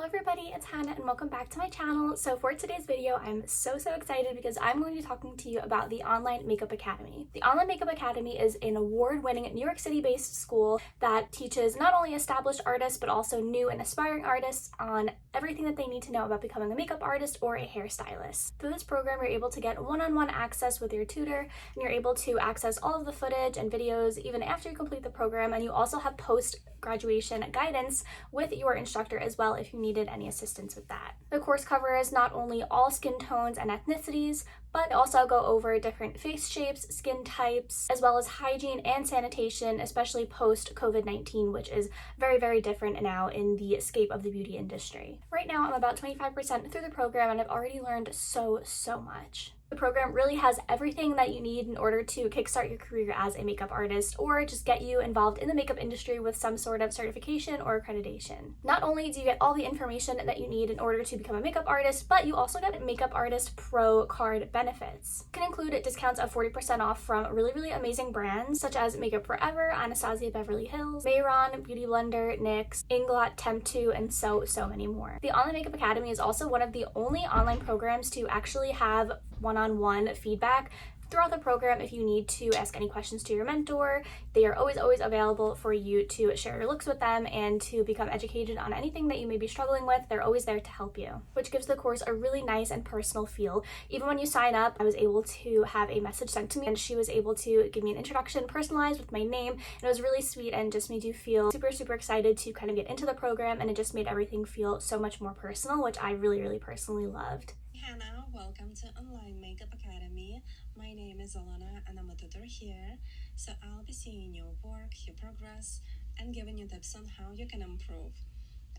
everybody, it's Hannah and welcome back to my channel. So for today's video, I'm so excited because I'm going to be talking to you about the Online Makeup Academy. The Online Makeup Academy is an award-winning New York City-based school that teaches not only established artists but also new and aspiring artists on everything that they need to know about becoming a makeup artist or a hairstylist. Through this program, you're able to get one-on-one access with your tutor, and you're able to access all of the footage and videos even after you complete the program, and you also have post-graduation guidance with your instructor as well if you needed any assistance with that. The course covers not only all skin tones and ethnicities, but also go over different face shapes, skin types, as well as hygiene and sanitation, especially post-COVID-19, which is very different now in the scape of the beauty industry. Right now, I'm about 25% through the program and I've already learned so much. The program really has everything that you need in order to kickstart your career as a makeup artist or just get you involved in the makeup industry with some sort of certification or accreditation. Not only do you get all the information that you need in order to become a makeup artist, but you also get Makeup Artist Pro card benefits. It can include discounts of 40% off from really amazing brands such as Makeup Forever, Anastasia Beverly Hills, Mayron, Beauty Blender, NYX, Inglot, Temp2, and so many more. The Online Makeup Academy is also one of the only online programs to actually have one-on-one feedback throughout the program. If you need to ask any questions to your mentor, they are always available for you to share your looks with them and to become educated on anything that you may be struggling with. They're always there to help you, which gives the course a really nice and personal feel. Even when you sign up, I was able to have a message sent to me and she was able to give me an introduction personalized with my name, and it was really sweet and just made you feel super excited to kind of get into the program, and it just made everything feel so much more personal, which I really personally loved. Hannah, welcome to Online Makeup Academy. My name is Alana and I'm a tutor here. So I'll be seeing your work, your progress, and giving you tips on how you can improve.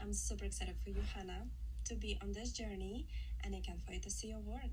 I'm super excited for you, Hannah, to be on this journey, and I can't wait to see your work.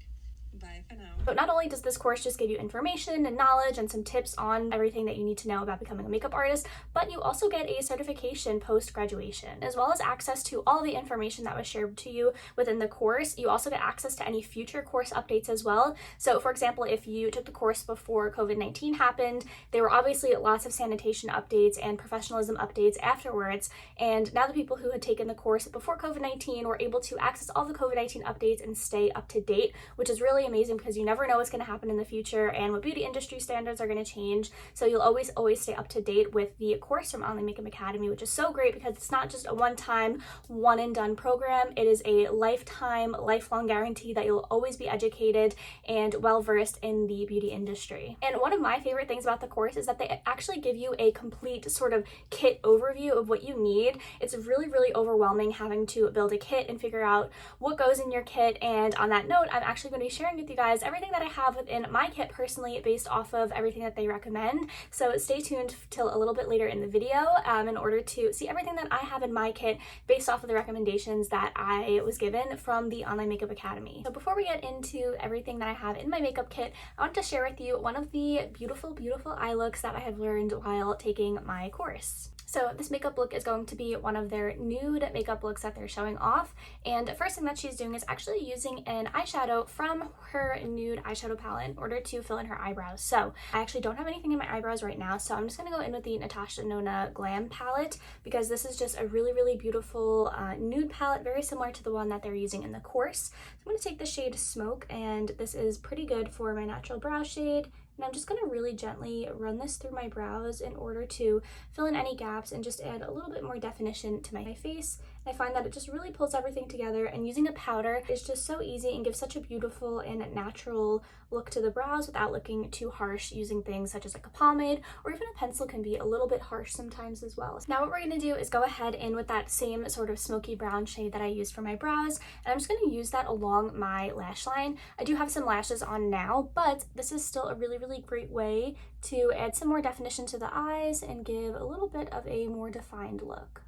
Bye for now. But not only does this course just give you information and knowledge and some tips on everything that you need to know about becoming a makeup artist, but you also get a certification post-graduation, as well as access to all the information that was shared to you within the course. You also get access to any future course updates as well. So for example, if you took the course before COVID-19 happened, there were obviously lots of sanitation updates and professionalism updates afterwards, and now the people who had taken the course before COVID-19 were able to access all the COVID-19 updates and stay up to date, which is really amazing because you never know what's going to happen in the future and what beauty industry standards are going to change. So you'll always stay up to date with the course from Online Makeup Academy, which is so great because it's not just a one-time, one-and-done program. It is a lifelong guarantee that you'll always be educated and well-versed in the beauty industry. And one of my favorite things about the course is that they actually give you a complete sort of kit overview of what you need. It's really overwhelming having to build a kit and figure out what goes in your kit. And on that note, I'm actually going to be sharing with you guys everything that I have within my kit personally based off of everything that they recommend. So stay tuned till a little bit later in the video in order to see everything that I have in my kit based off of the recommendations that I was given from the Online Makeup Academy. So before we get into everything that I have in my makeup kit, I want to share with you one of the beautiful eye looks that I have learned while taking my course. So this makeup look is going to be one of their nude makeup looks that they're showing off, and the first thing that she's doing is actually using an eyeshadow from her nude eyeshadow palette in order to fill in her eyebrows. So I actually don't have anything in my eyebrows right now, so I'm just going to go in with the Natasha Nona Glam palette because this is just a really beautiful nude palette, very similar to the one that they're using in the course. So I'm going to take the shade Smoke, and this is pretty good for my natural brow shade. And I'm just going to really gently run this through my brows in order to fill in any gaps and just add a little bit more definition to my face. And I find that it just really pulls everything together, and using a powder is just so easy and gives such a beautiful and natural look to the brows without looking too harsh. Using things such as like a pomade or even a pencil can be a little bit harsh sometimes as well. Now what we're going to do is go ahead in with that same sort of smoky brown shade that I used for my brows, and I'm just going to use that along my lash line. I do have some lashes on now, but this is still a really great way to add some more definition to the eyes and give a little bit of a more defined look.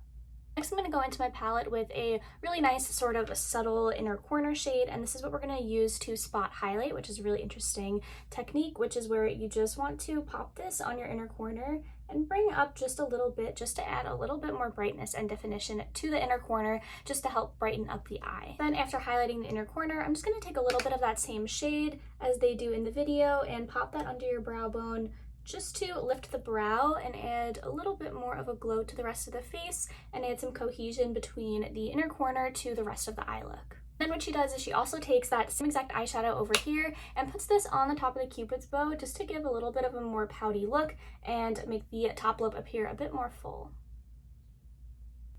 Next, I'm going to go into my palette with a really nice sort of subtle inner corner shade, and this is what we're going to use to spot highlight, which is a really interesting technique, which is where you just want to pop this on your inner corner and bring up just a little bit, just to add a little bit more brightness and definition to the inner corner, just to help brighten up the eye. Then after highlighting the inner corner, I'm just going to take a little bit of that same shade as they do in the video and pop that under your brow bone just to lift the brow and add a little bit more of a glow to the rest of the face and add some cohesion between the inner corner to the rest of the eye look. Then what she does is she also takes that same exact eyeshadow over here and puts this on the top of the Cupid's bow just to give a little bit of a more pouty look and make the top lip appear a bit more full,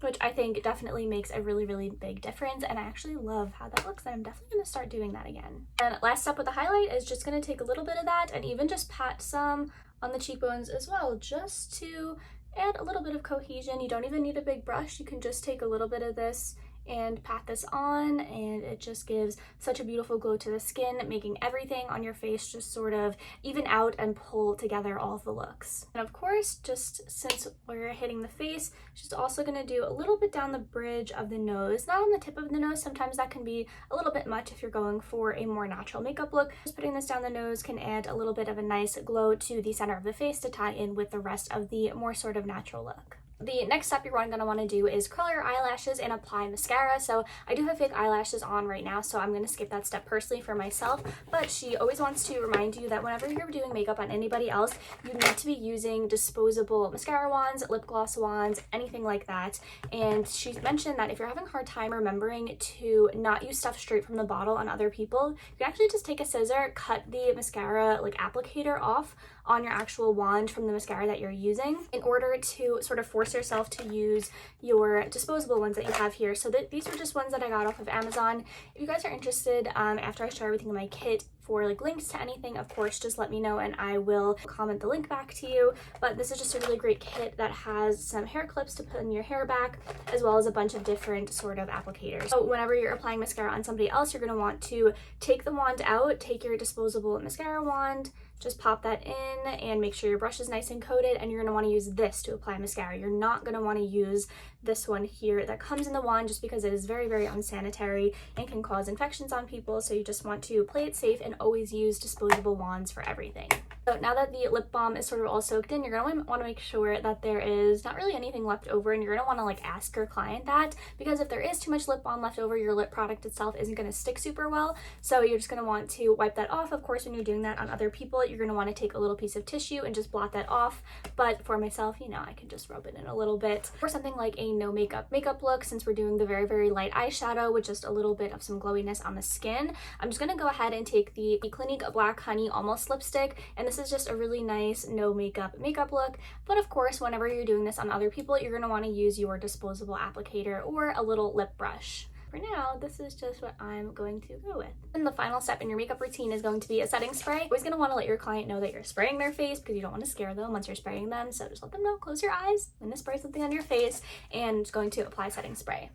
which I think definitely makes a really big difference, and I actually love how that looks, and I'm definitely going to start doing that again. And last step with the highlight is just going to take a little bit of that and even just pat some on the cheekbones as well, just to add a little bit of cohesion. You don't even need a big brush. You can just take a little bit of this and pat this on, and it just gives such a beautiful glow to the skin, making everything on your face just sort of even out and pull together all of the looks. And of course, just since we're hitting the face, she's also going to do a little bit down the bridge of the nose, not on the tip of the nose. Sometimes that can be a little bit much if you're going for a more natural makeup look. Just putting this down the nose can add a little bit of a nice glow to the center of the face to tie in with the rest of the more sort of natural look. The next step you're going to want to do is curl your eyelashes and apply mascara. So I do have fake eyelashes on right now, so I'm going to skip that step personally for myself, but she always wants to remind you that whenever you're doing makeup on anybody else, you need to be using disposable mascara wands, lip gloss wands, anything like that. And she mentioned that if you're having a hard time remembering to not use stuff straight from the bottle on other people, you can actually just take a scissor, cut the mascara like applicator off on your actual wand from the mascara that you're using in order to sort of force yourself to use your disposable ones that you have here. So these were just ones that I got off of Amazon. If you guys are interested, after I share everything in my kit, for like links to anything, of course, just let me know and I will comment the link back to you. But this is just a really great kit that has some hair clips to put in your hair back, as well as a bunch of different sort of applicators. So whenever you're applying mascara on somebody else, you're going to want to take the wand out, take your disposable mascara wand, just pop that in and make sure your brush is nice and coated, and you're going to want to use this to apply mascara. You're not going to want to use this one here that comes in the wand just because it is very unsanitary and can cause infections on people. So you just want to play it safe and always use disposable wands for everything. So now that the lip balm is sort of all soaked in, you're going to want to make sure that there is not really anything left over, and you're going to want to like ask your client that, because if there is too much lip balm left over, your lip product itself isn't going to stick super well. So you're just going to want to wipe that off. Of course, when you're doing that on other people, you're going to want to take a little piece of tissue and just blot that off. But for myself, you know, I can just rub it in a little bit. For something like a no makeup look, since we're doing the very light eyeshadow with just a little bit of some glowiness on the skin, I'm just going to go ahead and take the Clinique Black Honey Almost lipstick, and this is just a really nice no makeup look. But of course, whenever you're doing this on other people, you're going to want to use your disposable applicator or a little lip brush. For now, this is just what I'm going to go with. And the final step in your makeup routine is going to be a setting spray. You're always going to want to let your client know that you're spraying their face, because you don't want to scare them once you're spraying them. So just let them know, close your eyes, I'm going to spray something on your face, and just going to apply setting spray.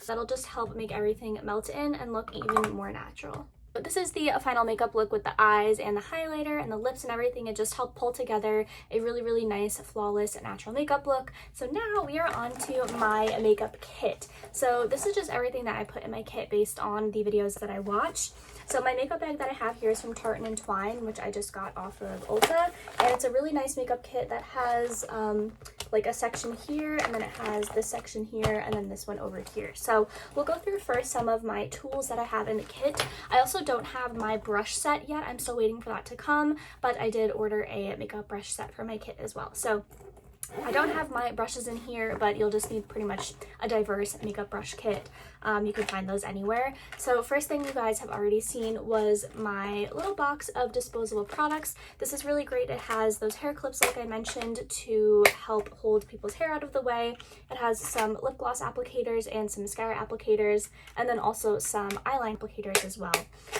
That'll just help make everything melt in and look even more natural. But this is the final makeup look with the eyes and the highlighter and the lips and everything. It just helped pull together a really nice, flawless, natural makeup look. So now we are on to my makeup kit. So this is just everything that I put in my kit based on the videos that I watched. So my makeup bag that I have here is from Tarte & Twine, which I just got off of Ulta. And it's a really nice makeup kit that has like a section here, and then it has this section here, and then this one over here. So we'll go through first some of my tools that I have in the kit. I also don't have my brush set yet. I'm still waiting for that to come, but I did order a makeup brush set for my kit as well. So I don't have my brushes in here, but you'll just need pretty much a diverse makeup brush kit. You can find those anywhere. So first thing you guys have already seen was my little box of disposable products. This is really great. It has those hair clips, like I mentioned, to help hold people's hair out of the way. It has some lip gloss applicators and some mascara applicators, and then also some eyeliner applicators as well.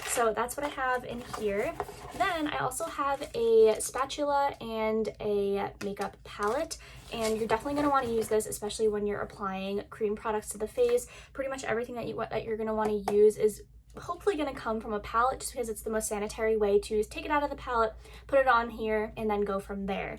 So that's what I have in here. Then I also have a spatula and a makeup palette. And you're definitely going to want to use this, especially when you're applying cream products to the face. Pretty much everything that you're going to want to use is hopefully going to come from a palette, just because it's the most sanitary way to just take it out of the palette, put it on here, and then go from there.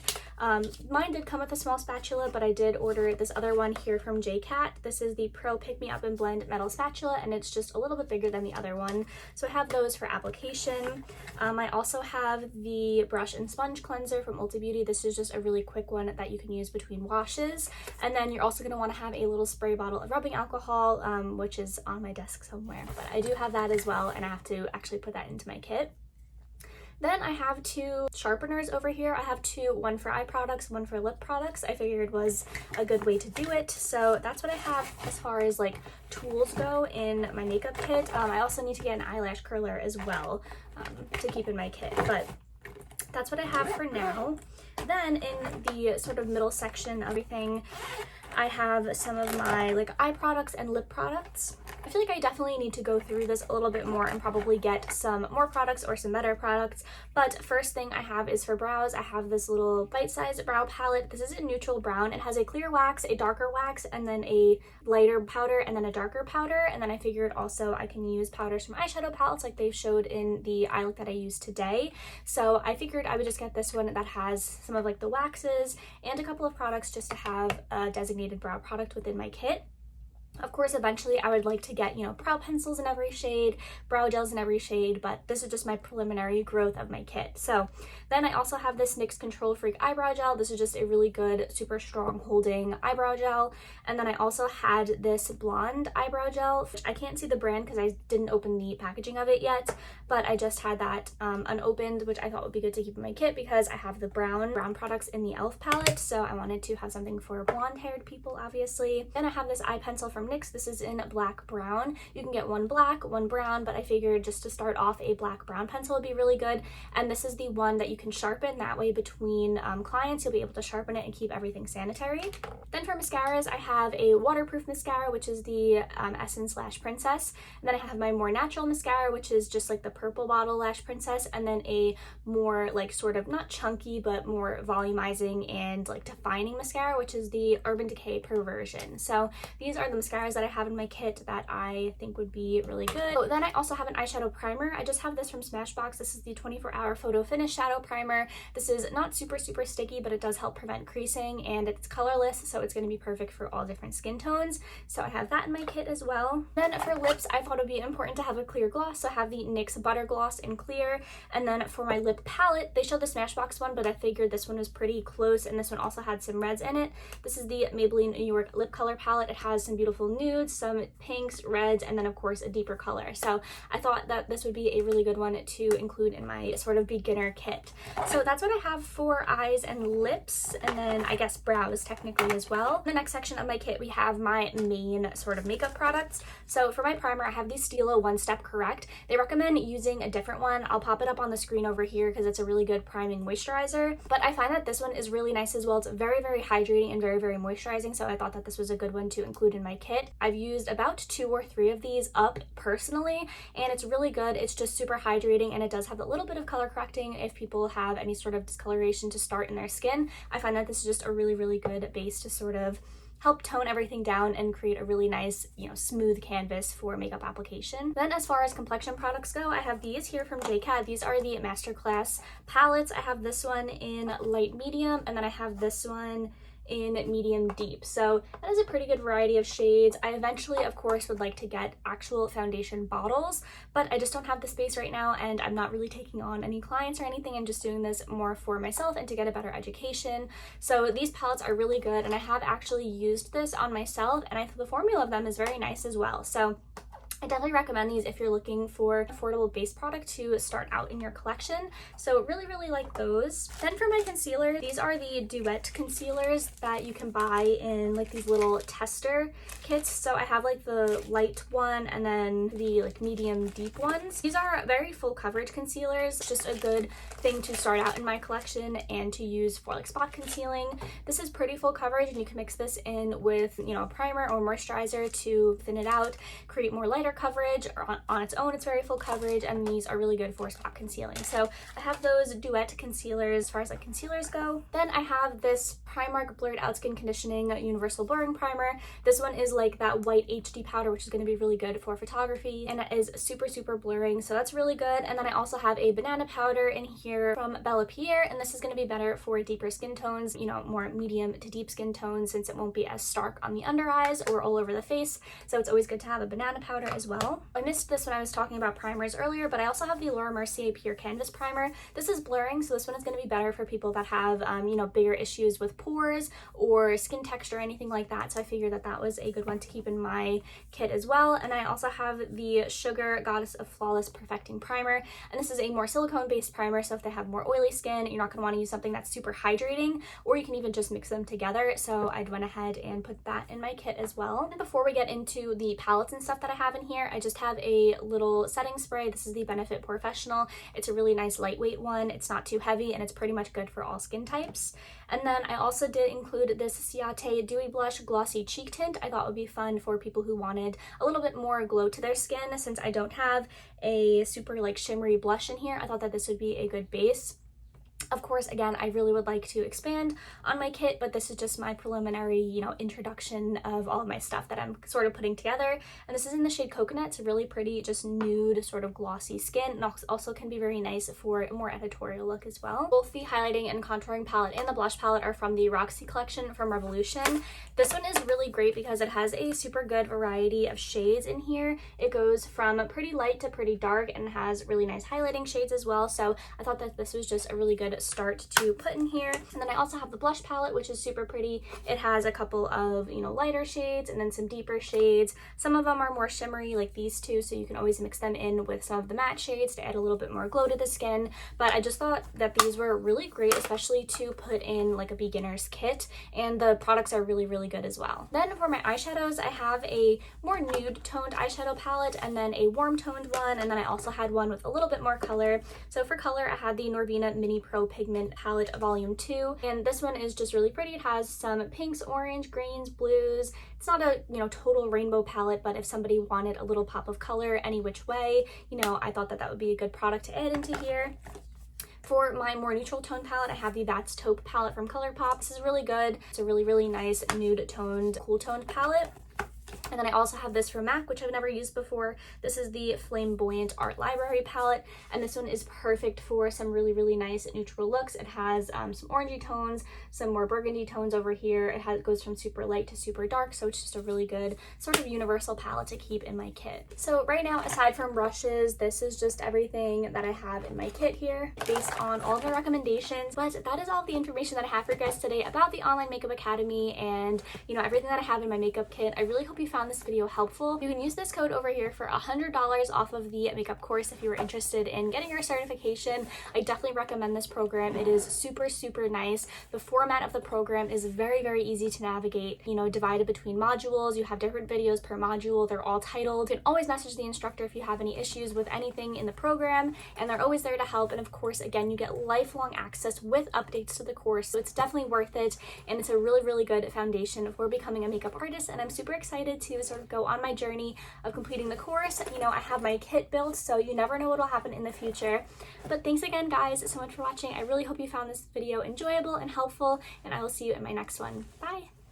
Mine did come with a small spatula, but I did order this other one here from JCat. This is the Pro Pick Me Up and Blend metal spatula, and it's just a little bit bigger than the other one. So I have those for application. I also have the brush and sponge cleanser from Ulta Beauty. This is just a really quick one that you can use between washes. And then you're also going to want to have a little spray bottle of rubbing alcohol, which is on my desk somewhere, but I do have that as well, and I have to actually put that into my kit. Then I have two sharpeners over here. I have two, one for eye products, one for lip products. I figured was a good way to do it. So that's what I have as far as like tools go in my makeup kit. I also need to get an eyelash curler as well to keep in my kit, but that's what I have for now. Then in the sort of middle section of everything, I have some of my like eye products and lip products. I feel like I definitely need to go through this a little bit more and probably get some more products or some better products. But first thing I have is for brows. I have this little bite-sized brow palette. This is a neutral brown. It has a clear wax, a darker wax, and then a lighter powder, and then a darker powder. And then I figured also I can use powders from eyeshadow palettes like they showed in the eye look that I used today. So I figured I would just get this one that has some of like the waxes and a couple of products just to have a designated brow product within my kit. Of course, eventually I would like to get, you know, brow pencils in every shade, brow gels in every shade, but this is just my preliminary growth of my kit. So then I also have this NYX Control Freak eyebrow gel. This is just a really good, super strong holding eyebrow gel. And then I also had this blonde eyebrow gel. I can't see the brand because I didn't open the packaging of it yet, but I just had that unopened, which I thought would be good to keep in my kit because I have the brown products in the e.l.f. palette. So I wanted to have something for blonde haired people, obviously. Then I have this eye pencil from NYX. This is in black brown. You can get one black, one brown, but I figured just to start off a black brown pencil would be really good. And this is the one that you can sharpen. That way between clients, you'll be able to sharpen it and keep everything sanitary. Then for mascaras, I have a waterproof mascara, which is the Essence Lash Princess. And then I have my more natural mascara, which is just like the purple bottle Lash Princess. And then a more like sort of not chunky, but more volumizing and like defining mascara, which is the Urban Decay Perversion. So these are the mascaras that I have in my kit that I think would be really good. Oh, then I also have an eyeshadow primer. I just have this from Smashbox. This is the 24-hour Photo Finish Shadow Primer. This is not super sticky, but it does help prevent creasing, and it's colorless, so it's going to be perfect for all different skin tones. So I have that in my kit as well. Then for lips, I thought it would be important to have a clear gloss, so I have the NYX Butter Gloss in clear. And then for my lip palette, they showed the Smashbox one, but I figured this one was pretty close, and this one also had some reds in it. This is the Maybelline New York Lip Color Palette. It has some beautiful nudes, some pinks, reds, and then of course a deeper color. So I thought that this would be a really good one to include in my sort of beginner kit. So that's what I have for eyes and lips, and then I guess brows technically as well. In the next section of my kit, we have my main sort of makeup products. So for my primer, I have the Stila One Step Correct. They recommend using a different one. I'll pop it up on the screen over here because it's a really good priming moisturizer, but I find that this one is really nice as well. It's very, very hydrating and very, very moisturizing, so I thought that this was a good one to include in my kit. I've used about 2 or 3 of these up personally, and it's really good. It's just super hydrating, and it does have a little bit of color correcting if people have any sort of discoloration to start in their skin. I find that this is just a really, really good base to sort of help tone everything down and create a really nice, you know, smooth canvas for makeup application. Then as far as complexion products go, I have these here from JCAD. These are the Masterclass palettes. I have this one in light medium, and then I have this one in medium deep. So that is a pretty good variety of shades. I eventually, of course, would like to get actual foundation bottles, but I just don't have the space right now, and I'm not really taking on any clients or anything. I'm just doing this more for myself and to get a better education. So these palettes are really good, and I have actually used this on myself, and I think the formula of them is very nice as well. So I definitely recommend these if you're looking for an affordable base product to start out in your collection. So really, really like those. Then for my concealer, these are the Duet concealers that you can buy in like these little tester kits. So I have like the light one and then the like medium deep ones. These are very full coverage concealers. It's just a good thing to start out in my collection and to use for like spot concealing. This is pretty full coverage, and you can mix this in with, you know, a primer or moisturizer to thin it out, create more lighter coverage, or on its own it's very full coverage, and these are really good for spot concealing. So I have those Duet concealers as far as like concealers go. Then I have this Primark Blurred Out Skin Conditioning Universal Blurring Primer. This one is like that white HD powder, which is going to be really good for photography, and it is super, super blurring, so that's really good. And then I also have a banana powder in here from Bella Pierre, and this is going to be better for deeper skin tones, you know, more medium to deep skin tones, since it won't be as stark on the under eyes or all over the face. So it's always good to have a banana powder as as well. I missed this when I was talking about primers earlier, but I also have the Laura Mercier Pure Canvas Primer. This is blurring, so this one is going to be better for people that have, you know, bigger issues with pores or skin texture or anything like that. So I figured that that was a good one to keep in my kit as well. And I also have the Sugar Goddess of Flawless Perfecting Primer, and this is a more silicone-based primer, so if they have more oily skin, you're not going to want to use something that's super hydrating, or you can even just mix them together. So I went ahead and put that in my kit as well. And before we get into the palettes and stuff that I have in here, I just have a little setting spray. This is the Benefit Professional. It's a really nice lightweight one. It's not too heavy, and it's pretty much good for all skin types. And then I also did include this Ciate Dewy Blush Glossy Cheek Tint. I thought would be fun for people who wanted a little bit more glow to their skin. Since I don't have a super like shimmery blush in here, I thought that this would be a good base. Of course, again, I really would like to expand on my kit, but this is just my preliminary, you know, introduction of all of my stuff that I'm sort of putting together. And this is in the shade Coconut. It's a really pretty, just nude, sort of glossy skin, and also can be very nice for a more editorial look as well. Both the highlighting and contouring palette and the blush palette are from the Roxy collection from Revolution. This one is really great because it has a super good variety of shades in here. It goes from pretty light to pretty dark and has really nice highlighting shades as well. So I thought that this was just a really good start to put in here. And then I also have the blush palette, which is super pretty. It has a couple of, you know, lighter shades and then some deeper shades. Some of them are more shimmery, like these two, so you can always mix them in with some of the matte shades to add a little bit more glow to the skin. But I just thought that these were really great, especially to put in like a beginner's kit, and the products are really, really good as well. Then for my eyeshadows, I have a more nude toned eyeshadow palette and then a warm toned one, and then I also had one with a little bit more color. So for color, I had the Norvina Mini Pro Pigment Palette Volume 2, and this one is just really pretty. It has some pinks, orange, greens, blues. It's not a, you know, total rainbow palette, but if somebody wanted a little pop of color any which way, you know, I thought that that would be a good product to add into here. For my more neutral tone palette, I have the That's Taupe palette from ColourPop. This is really good. It's a really, really nice nude toned, cool toned palette. And then I also have this from MAC, which I've never used before. This is the Flamboyant Art Library palette, and this one is perfect for some really, really nice neutral looks. It has some orangey tones, some more burgundy tones over here. It goes from super light to super dark, so it's just a really good sort of universal palette to keep in my kit. So right now, aside from brushes, this is just everything that I have in my kit here based on all of the recommendations. But that is all the information that I have for you guys today about the Online Makeup Academy and, you know, everything that I have in my makeup kit. I really hope you found this video helpful. You can use this code over here for $100 off of the makeup course if you were interested in getting your certification. I definitely recommend this program. It is super, super nice. The format of the program is very, very easy to navigate, you know, divided between modules. You have different videos per module. They're all titled. You can always message the instructor if you have any issues with anything in the program, and they're always there to help. And of course, again, you get lifelong access with updates to the course. So it's definitely worth it, and it's a really, really good foundation for becoming a makeup artist. And I'm super excited to sort of go on my journey of completing the course. You know, I have my kit built, so you never know what will happen in the future. But thanks again, guys, so much for watching. I really hope you found this video enjoyable and helpful, and I will see you in my next one. Bye!